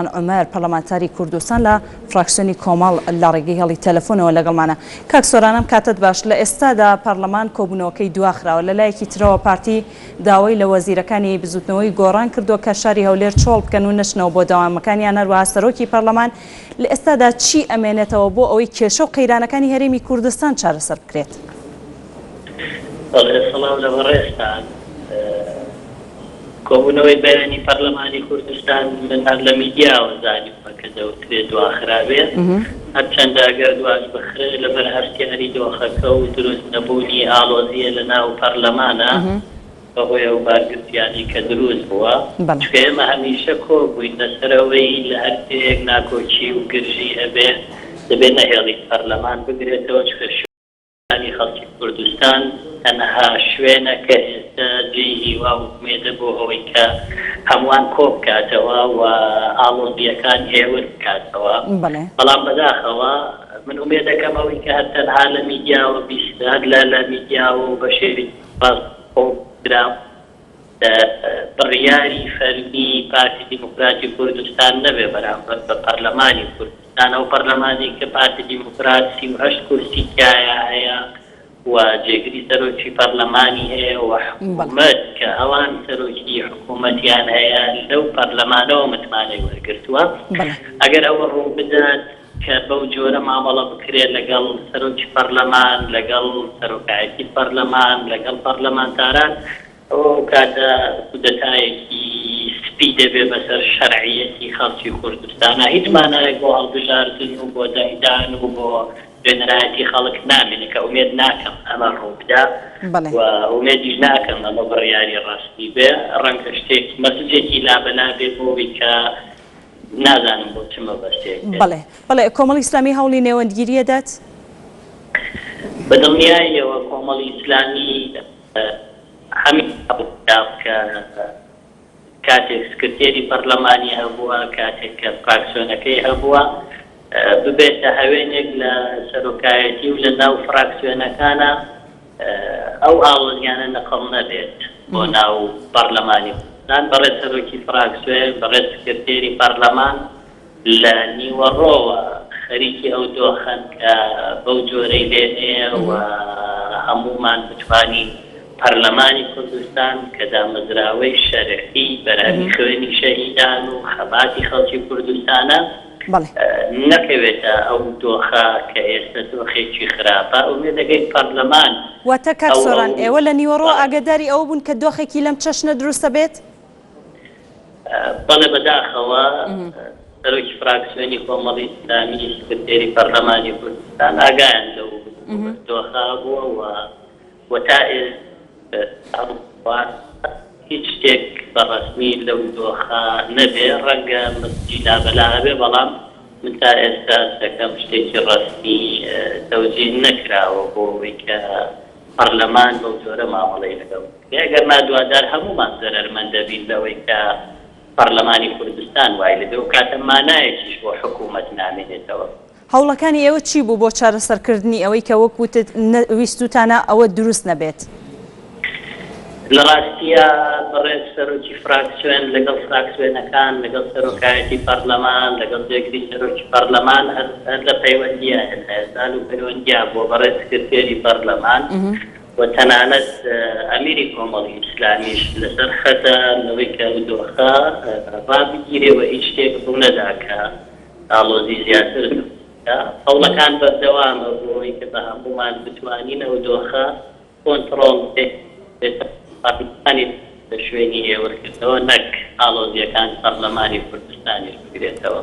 عمر پەرلەمانتاری کوردستان لە فراکسیۆنی کۆمەڵ لە ڕێگەی هەڵی تەلەفۆنەوە لەگەڵمانە. کاک سۆرانم کاتت باش. لە ئێستادا پەرلەمان کۆبوونەوەکەی دواخراوە، لەلایەکی ترەوە پارتی داوای لە وەزیرەکانی بزوتنەوەی گۆڕان کردو کە شاری هەولێر چۆڵ بکەن و نەچنەوە بۆ داوامەکانیان. هەروەها سەرۆکی پەرلەمان لە ئێستادا چی ئەمێنێتەوە بۆ ئەوەی کێشە و قەیرانەکانی هەرێمی کوردستان چارەسەر بکرێت؟ سەڵام لە بەڕێستان. کۆبوونەوەی بەیانی پەرلەمانی کوردستان من هەر لە میدیاوە زانیومە کە دەوترێت دواخراوێت، هەرچەندە ئەگەر دواش بخرێ لەبەر هەرسیاری دۆخەکە و دروست نەبوونی ئاڵۆزیە لە ناو پەرلەمانە بەهۆی ئەو بارگرتیانی کە دروست بووە. چکە ئێمە هەمیشە کۆ بووین لەسەرەوەی لە هەر شتێک ناکۆچی و گرژی هەبێ دەبێت نەهێڵی پەرلەمان بگرێتەوە. چکە شوێنی خەڵکی کوردستان تەنها شوێنە کە ئێستا جێی هیوا و ئومێدە بۆ ئەوەی کە هەمووان کۆ بکاتەوە و ئاڵۆزیەکان هێور بکاتەوە. بەڵام بەداخەوە من ئومێد دەکەم ئەوەی کە هەر تەنها لە میدیاوە بیستات لە میدیاوە و بە شێوی خۆگرام بڕیاری فەرمی پارتی دیموکراتی کوردستان نەبێ بەرامبەر بە پەرلەمانی کوردستان. ئەو پەرلەمانی کە پارتی دیموکراسی و 8 کورسی تایە هەیە و جێگری سەرۆکی پەرلەمانی هەیە و حکوومەت کە ئەوان سەرۆکی حکوومەتیان هەیە لەو پەرلەمانەوە متمانەی وەرگرتووە. ئەگەر ئەوە ڕوو بدات کە بەو جۆرە مامەڵە بکرێت لەگەڵ سەرۆکی پەرلەمان، لەگەڵ سەرۆکایەتی پەرلەمان، لەگەڵ پەرلەمانتاران، ئەو کاتە کودەتایەکی سپی دەبێ بەسەر شەرعیەتی خەڵکی کوردستانە. هیچ مانایەک بۆ هەڵبژاردن و بۆ دایدان و بۆ جێنەرایەتی خەڵک نامێنێ کە ئومێد ناکەم ئەمە ڕوو بدا و ئومێدیش ناکەم ئەمە بڕیاری ڕاستی بێ. ڕەنگە شتێک مەسجێکی لابەلا بێ بۆەوەی کە نازانم بۆ چمە بەستێک. بەڵێ کۆمەڵی ئیسلامی هەوڵی نێوەندگیریە دەت؟ بەدڵنیاییەوە کۆمەڵی ئیسلامی هەمی کە کاتێک سکرتێری پەرلەمانی هەبووە، کاتێک کە فراکسیۆنەکەی هەبووە، ببێتە هەوێنێک لە سەرۆکایەتی و لە ناو فراکسیۆنەکانە ئەو ئاڵۆزیانە نەقڵ نەبێت بۆ ناو پەرلەمانی کوردستان. بەڕێز سەرۆکی فراکسیۆن، بەڕێز سکرتێری پەرلەمان لە نیوەڕۆوە خەریکی ئەو دۆخەن کە بەو جۆرەی لێنەیە و هەموومان بتوانین پەرلەمانی کوردستان کە دامەزراوەی شەرعی بەراوی خوێنی شەهیدان و خەباتی خەڵکی کوردستانە نەکەوێتە ئەو دۆخە کە ئێستا دۆخێکی خراپە. ئومێدەکەی پەرلەمان واتە کاک سۆران ئێوە لە نیوەڕۆ ئاگاداری ئەوە بوون کە دۆخێکی لەم چەشنە دروستە بێت؟ بەڵێ بەداخەوە سەرۆکی فراکسیۆنی کۆمەڵی ئیسلامی سکرتێری پەرلەمانی کوردستان ئاگایان لەو دۆخە بووە و تا هیچ شتێک بەڕەسمی لەو دۆخە نەبێ. ڕەنگە مەسجی لابەلا هەبێ، بەڵام من تا ئێستا دەکەم شتێکی ڕەسمی تەوجیه نەکراوە بۆ ئەوەی کە پەرلەمان بەو جۆرە مامەڵەی لەگەڵ ئەگەر نادوادار هەموومان زەرەرمەندە بین لەوەی کە پەرلەمانی کوردستان وای لەبێ و کاتە مانایەکیش بۆ حکوومەت نامێنێتەوە. هەوڵەکانی ئێوە چی بوو بۆ چارەسەرکردنی ئەوەی کە وەکوتت ویستوتانە ئەوە دروست نەبێت؟ لە ڕاستیە بەڕێز سەرۆکی فراکسیۆن لەگەڵ فراکسیۆنەکان، لەگەڵ سەرۆکایەتی پەرلەمان، لەگەڵ جێگری سەرۆکی پەرلەمان هەر لە پەیوەندیە هێزان و پەیوەندیا بۆ بەڕێز سکرتێری پەرلەمان و تەنانەت ئەمیری کۆمەڵی ئیسلامیش لەسەر خەتە لەوەی کە دۆخە ڕابگیرێەوە هیچ شتێک بوو نەدا کە ئاڵۆزی زیاتر هەوڵەکان بەردەوامە بۆەوەی کە بە هەموومان بتوانین ئەو دۆخە کۆنتڕۆڵ پاکستانی لە شوێنی هێورکردنەوە نەک ئاڵۆزیەکان پەرلەمانی کوردستانیش بگرێتەوە.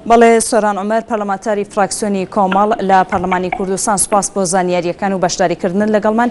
بەڵێ سۆران عومەر پەرلەمانتاری فراکسیۆنی کۆمەڵ لە پەرلەمانی کوردستان، سوپاس بۆ زانیاریەکان و بەشداریکردن لەگەڵمان.